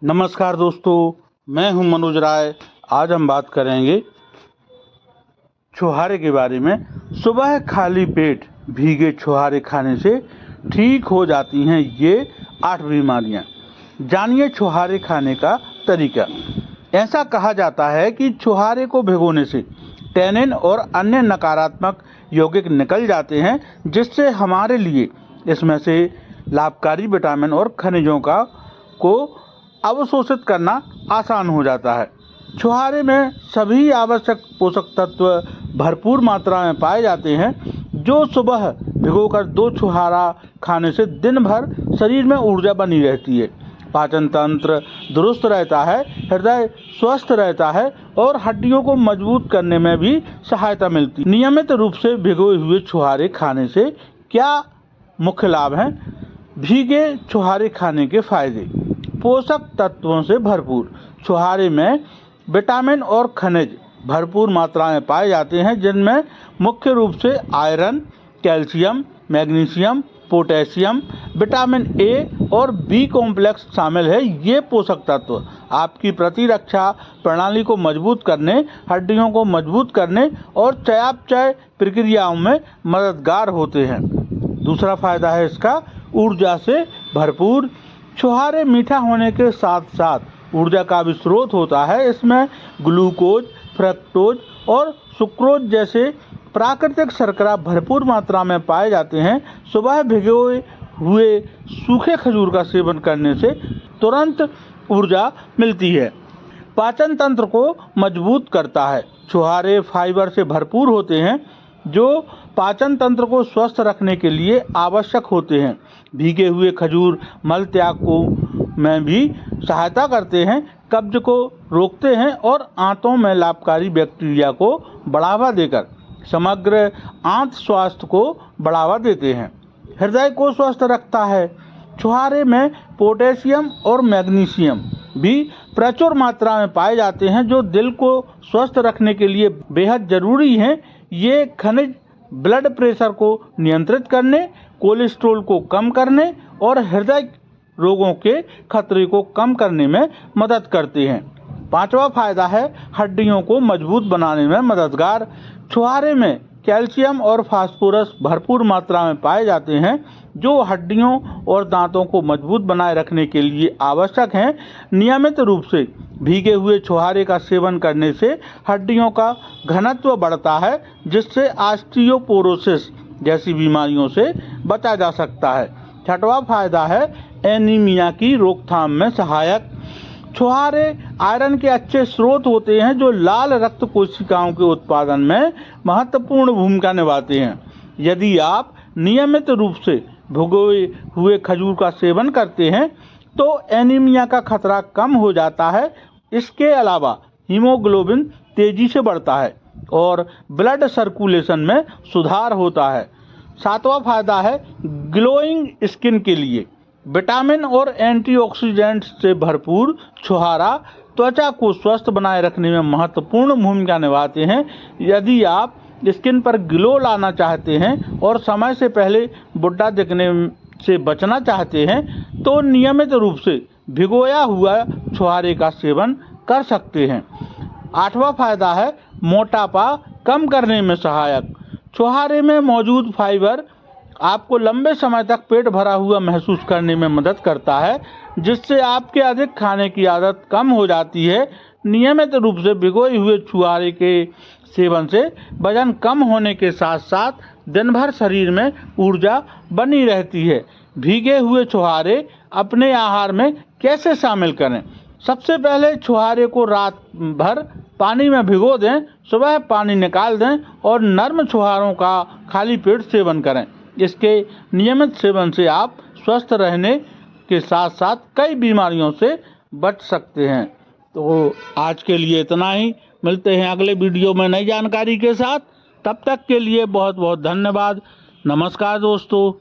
नमस्कार दोस्तों, मैं हूं मनोज राय। आज हम बात करेंगे छुहारे के बारे में। सुबह खाली पेट भीगे छुहारे खाने से ठीक हो जाती हैं ये 8 बीमारियां। जानिए छुहारे खाने का तरीका। ऐसा कहा जाता है कि छुहारे को भिगोने से टैनिन और अन्य नकारात्मक यौगिक निकल जाते हैं, जिससे हमारे लिए इसमें से लाभकारी विटामिन और खनिजों को अवशोषित करना आसान हो जाता है। छुहारे में सभी आवश्यक पोषक तत्व भरपूर मात्रा में पाए जाते हैं, जो सुबह भिगोकर 2 छुहारा खाने से दिन भर शरीर में ऊर्जा बनी रहती है। पाचन तंत्र दुरुस्त रहता है, हृदय स्वस्थ रहता है और हड्डियों को मजबूत करने में भी सहायता मिलती है। नियमित रूप से भिगोए हुए छुहारे खाने से क्या मुख्य लाभ हैं? भीगे छुहारे खाने के फायदे। पोषक तत्वों से भरपूर। छुहारे में विटामिन और खनिज भरपूर मात्रा में पाए जाते हैं, जिनमें मुख्य रूप से iron, calcium, magnesium, potassium, vitamin A और बी कॉम्प्लेक्स शामिल है। ये पोषक तत्व आपकी प्रतिरक्षा प्रणाली को मजबूत करने, हड्डियों को मजबूत करने और चयापचय प्रक्रियाओं में मददगार होते हैं। दूसरा फायदा है इसका ऊर्जा से भरपूर। छुहारे मीठा होने के साथ साथ ऊर्जा का भी स्रोत होता है। इसमें ग्लूकोज, फ्रक्टोज और सुक्रोज जैसे प्राकृतिक शर्करा भरपूर मात्रा में पाए जाते हैं। सुबह भिगोए हुए सूखे खजूर का सेवन करने से तुरंत ऊर्जा मिलती है। पाचन तंत्र को मजबूत करता है। छुहारे फाइबर से भरपूर होते हैं, जो पाचन तंत्र को स्वस्थ रखने के लिए आवश्यक होते हैं। भीगे हुए खजूर मल त्याग में भी सहायता करते हैं, कब्ज को रोकते हैं और आंतों में लाभकारी बैक्टीरिया को बढ़ावा देकर समग्र आंत स्वास्थ्य को बढ़ावा देते हैं। हृदय को स्वस्थ रखता है। छुहारे में पोटेशियम और मैग्नीशियम भी प्रचुर मात्रा में पाए जाते हैं, जो दिल को स्वस्थ रखने के लिए बेहद जरूरी हैं। ये खनिज ब्लड प्रेशर को नियंत्रित करने, कोलेस्ट्रॉल को कम करने और हृदय रोगों के खतरे को कम करने में मदद करते हैं। पांचवा फायदा है हड्डियों को मजबूत बनाने में मददगार। छुहारे में कैल्शियम और फास्फोरस भरपूर मात्रा में पाए जाते हैं, जो हड्डियों और दांतों को मजबूत बनाए रखने के लिए आवश्यक हैं। नियमित रूप से भीगे हुए छुहारे का सेवन करने से हड्डियों का घनत्व बढ़ता है, जिससे ऑस्टियोपोरोसिस जैसी बीमारियों से बचा जा सकता है। छठवां फायदा है एनीमिया की रोकथाम में सहायक। छुहारे आयरन के अच्छे स्रोत होते हैं, जो लाल रक्त कोशिकाओं के उत्पादन में महत्वपूर्ण भूमिका निभाते हैं। यदि आप नियमित रूप से भिगोए हुए खजूर का सेवन करते हैं तो एनीमिया का खतरा कम हो जाता है। इसके अलावा हीमोग्लोबिन तेजी से बढ़ता है और ब्लड सर्कुलेशन में सुधार होता है। सातवां फायदा है ग्लोइंग स्किन के लिए। विटामिन और एंटीऑक्सीडेंट से भरपूर छुहारा त्वचा को स्वस्थ बनाए रखने में महत्वपूर्ण भूमिका निभाते हैं। यदि आप स्किन पर ग्लो लाना चाहते हैं और समय से पहले बुढ़ा दिखने से बचना चाहते हैं, तो नियमित रूप से भिगोया हुआ छुहारे का सेवन कर सकते हैं। आठवां फायदा है मोटापा कम करने में सहायक। छुहारे में मौजूद फाइबर आपको लंबे समय तक पेट भरा हुआ महसूस करने में मदद करता है, जिससे आपके अधिक खाने की आदत कम हो जाती है। नियमित रूप से भिगोए हुए छुहारे के सेवन से वजन कम होने के साथ साथ दिन भर शरीर में ऊर्जा बनी रहती है। भीगे हुए छुहारे अपने आहार में कैसे शामिल करें? सबसे पहले छुहारे को रात भर पानी में भिगो दें, सुबह पानी निकाल दें और नर्म छुहारों का खाली पेट सेवन करें। इसके नियमित सेवन से आप स्वस्थ रहने के साथ साथ कई बीमारियों से बच सकते हैं। तो आज के लिए इतना ही। मिलते हैं अगले वीडियो में नई जानकारी के साथ। तब तक के लिए बहुत बहुत धन्यवाद। नमस्कार दोस्तों।